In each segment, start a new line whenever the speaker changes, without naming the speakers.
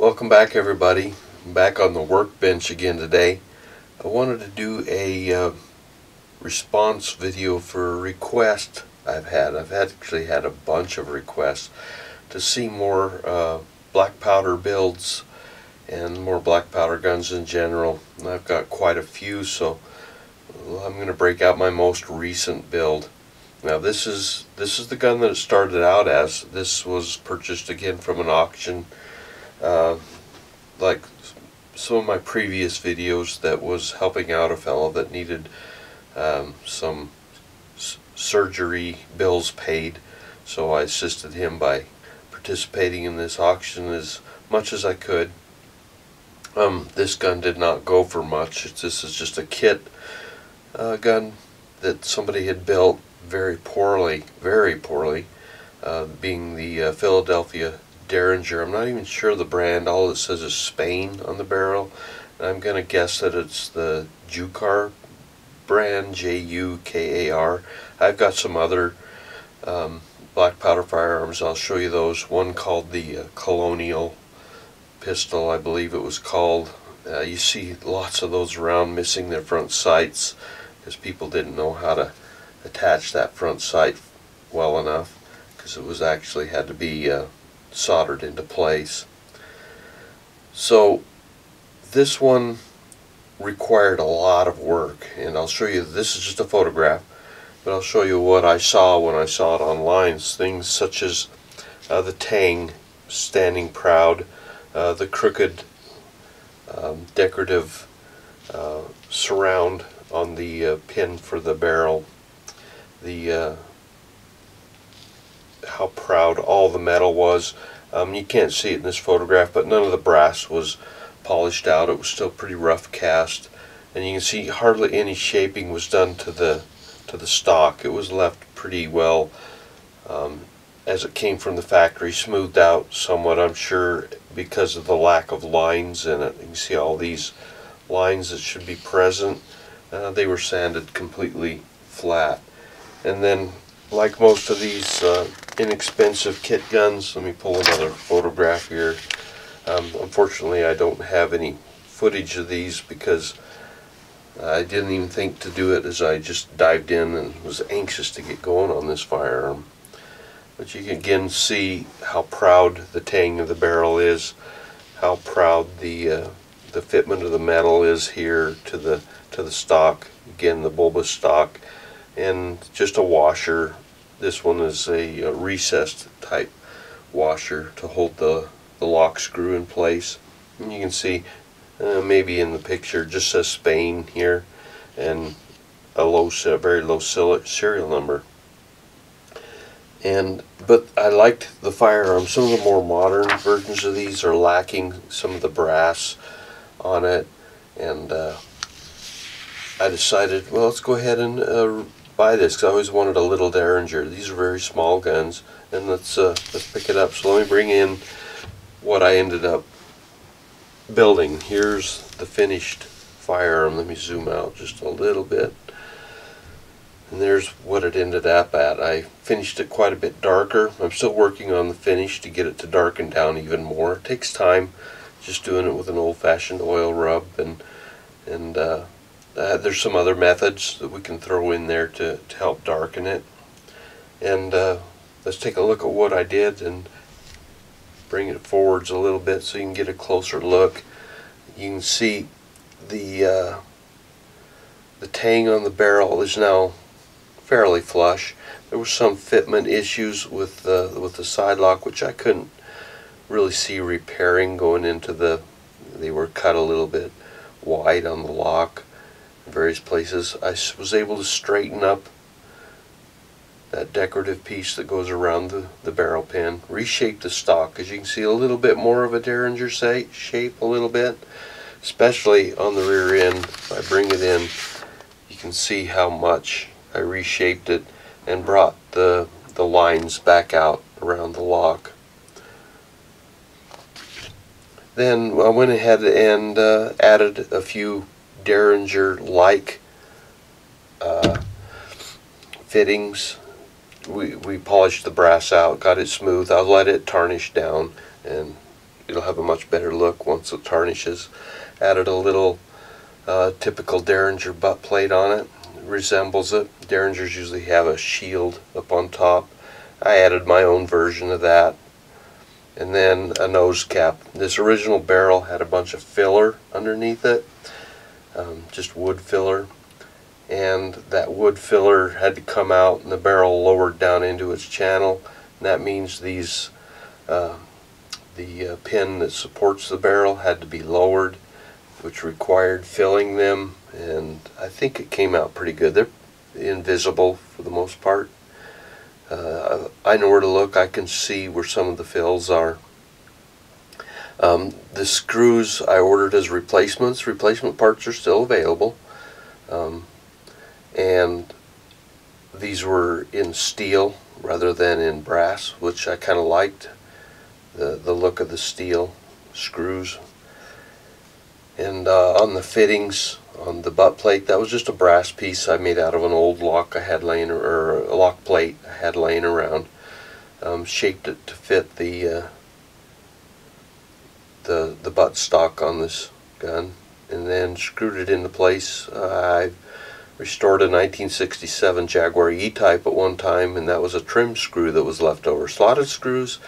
Welcome back, everybody. I'm back on the workbench again today. I wanted to do a response video for a request I've actually had a bunch of requests to see more black powder builds and more black powder guns in general. And I've got quite a few, so I'm going to break out my most recent build. Now this is the gun that it started out as. This was purchased again from an auction. Like some of my previous videos, that was helping out a fellow that needed some surgery bills paid, so I assisted him by participating in this auction as much as I could. This gun did not go for much. This is just a kit gun that somebody had built very poorly, being the Philadelphia Derringer. I'm not even sure the brand. All it says is Spain on the barrel, and I'm gonna guess that it's the Jukar brand, Jukar. I've got some other black powder firearms. I'll show you those. One called the Colonial pistol, I believe it was called. You see lots of those around missing their front sights because people didn't know how to attach that front sight well enough, because it was actually had to be soldered into place. So this one required a lot of work, and I'll show you. This is just a photograph, but I'll show you what I saw when I saw it online. Things such as the tang standing proud, the crooked decorative surround on the pin for the barrel, the how proud all the metal was. You can't see it in this photograph, but none of the brass was polished out. It was still pretty rough cast, and you can see hardly any shaping was done to the stock. It was left pretty well as it came from the factory, smoothed out somewhat, I'm sure, because of the lack of lines in it. You can see all these lines that should be present. They were sanded completely flat. And then, like most of these inexpensive kit guns, let me pull another photograph here. Unfortunately, I don't have any footage of these because I didn't even think to do it, as I just dived in and was anxious to get going on this firearm. But you can again see how proud the tang of the barrel is, how proud the fitment of the metal is here to the stock. Again, the bulbous stock, and just a washer. This one is a recessed type washer to hold the lock screw in place. And you can see maybe in the picture it just says Spain here and a very low serial number. But I liked the firearm. Some of the more modern versions of these are lacking some of the brass on it, and I decided, well, let's go ahead and buy this, because I always wanted a little Derringer. These are very small guns, and let's pick it up. So let me bring in what I ended up building. Here's the finished firearm. Let me zoom out just a little bit, and there's what it ended up at. I finished it quite a bit darker. I'm still working on the finish to get it to darken down even more. It takes time, just doing it with an old-fashioned oil rub, and there's some other methods that we can throw in there to help darken it. And let's take a look at what I did and bring it forwards a little bit so you can get a closer look. You can see the tang on the barrel is now fairly flush. There were some fitment issues with the side lock, which I couldn't really see repairing going into they were cut a little bit wide on the lock in various places. I was able to straighten up that decorative piece that goes around the barrel pin, reshape the stock, as you can see a little bit more of a Derringer shape, a little bit, especially on the rear end. If I bring it in, you can see how much I reshaped it and brought the lines back out around the lock. Then I went ahead and added a few Derringer-like fittings. We polished the brass out, got it smooth. I let it tarnish down and it'll have a much better look once it tarnishes. Added a little typical Derringer butt plate on it. It resembles it. Derringers usually have a shield up on top. I added my own version of that. And then a nose cap. This original barrel had a bunch of filler underneath it, just wood filler, and that wood filler had to come out and the barrel lowered down into its channel, and that means these the pin that supports the barrel had to be lowered, which required filling them, and I think it came out pretty good. They're invisible for the most part. I know where to look. I can see where some of the fills are. The screws I ordered as replacements. Replacement parts are still available. And these were in steel rather than in brass, which I kind of liked. The look of the steel screws. And on the fittings, on the butt plate, that was just a brass piece I made out of an old lock I had laying, or a lock plate I had laying around. Shaped it to fit the butt stock on this gun, and then screwed it into place. I restored a 1967 Jaguar E-Type at one time, and that was a trim screw that was left over. Slotted screws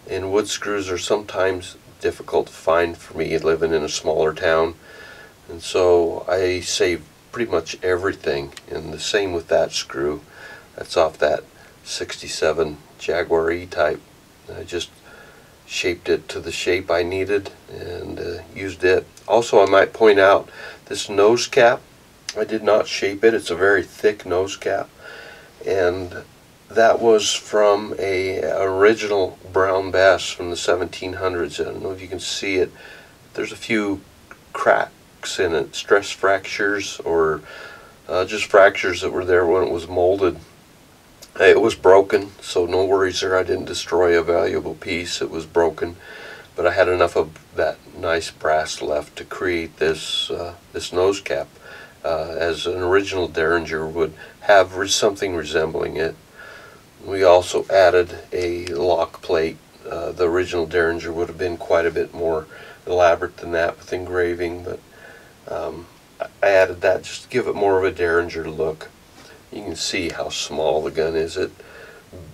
and wood screws are sometimes difficult to find for me living in a smaller town, and so I saved pretty much everything, and the same with that screw. That's off that 67 Jaguar E-Type. I just shaped it to the shape I needed and used it. Also, I might point out this nose cap, I did not shape it. It's a very thick nose cap, and that was from a original brown bass from the 1700s. I don't know if you can see it. There's a few cracks in it, stress fractures, or just fractures that were there when it was molded. It was broken, so no worries there. I didn't destroy a valuable piece. It was broken, but I had enough of that nice brass left to create this this nose cap, as an original Derringer would have something resembling it. We also added a lock plate. The original Derringer would have been quite a bit more elaborate than that with engraving, but I added that just to give it more of a Derringer look. You can see how small the gun is. It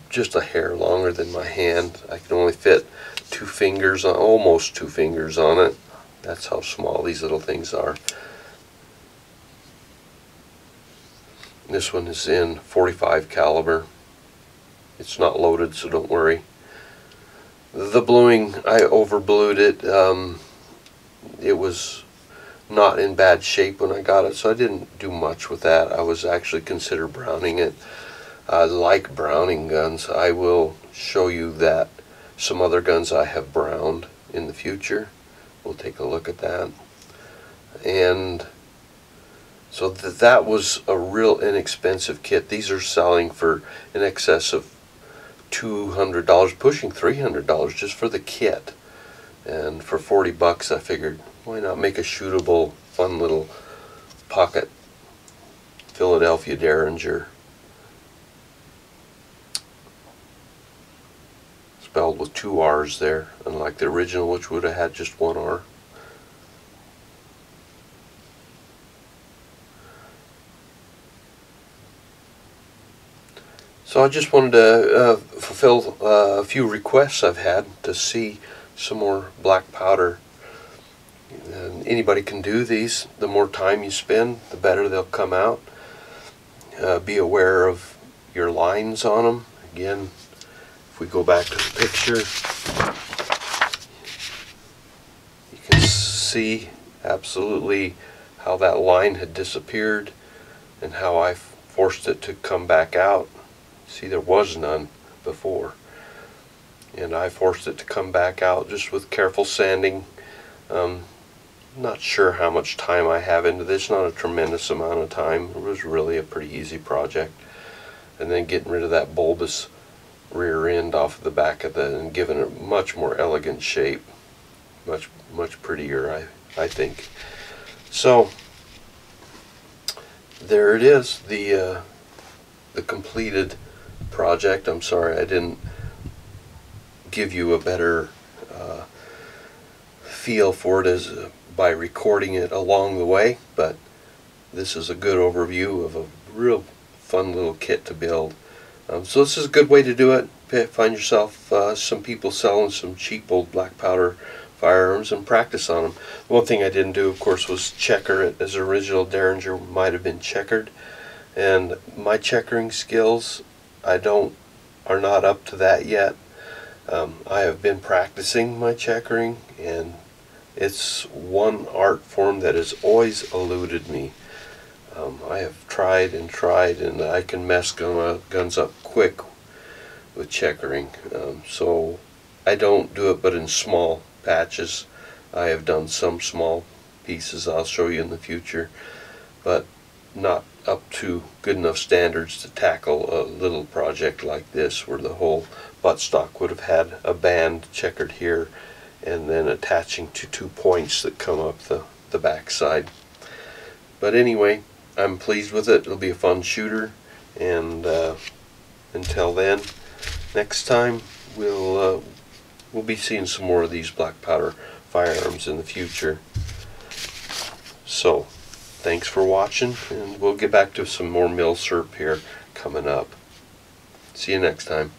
just a hair longer than my hand. I can only fit 2 fingers on, almost 2 fingers on it. That's how small these little things are. This one is in .45 caliber. It's not loaded, so don't worry. The bluing, I overblued it. It was not in bad shape when I got it, so I didn't do much with that. I was actually consider browning it. I like browning guns. I will show you that some other guns I have browned in the future. We'll take a look at that. And so that was a real inexpensive kit. These are selling for in excess of $200, pushing $300 just for the kit. And for 40 bucks, I figured, why not make a shootable, fun little pocket Philadelphia Derringer, spelled with 2 R's there, unlike the original, which would have had just 1 R. So I just wanted to fulfill a few requests I've had to see some more black powder. And anybody can do these. The more time you spend, the better they'll come out. Be aware of your lines on them. Again, if we go back to the picture, you can see absolutely how that line had disappeared and how I forced it to come back out. See, there was none before, and I forced it to come back out just with careful sanding. Not sure how much time I have into this, not a tremendous amount of time. It was really a pretty easy project. And then getting rid of that bulbous rear end off of the back of the, and giving it a much more elegant shape. Much prettier, I think. So there it is, the completed project. I'm sorry I didn't give you a better feel for it is by recording it along the way, but this is a good overview of a real fun little kit to build. So this is a good way to do it. Find yourself some people selling some cheap old black powder firearms and practice on them. One thing I didn't do, of course, was checker it, as original Derringer might have been checkered, and my checkering skills are not up to that yet. I have been practicing my checkering, and it's one art form that has always eluded me. I have tried and tried, and I can mess guns up quick with checkering. So I don't do it but in small patches. I have done some small pieces I'll show you in the future, but not up to good enough standards to tackle a little project like this, where the whole buttstock would have had a band checkered here and then attaching to 2 points that come up the back side. But anyway, I'm pleased with it. It'll be a fun shooter, and until then, next time we'll be seeing some more of these black powder firearms in the future. So thanks for watching, and we'll get back to some more milsurp here coming up. See you next time.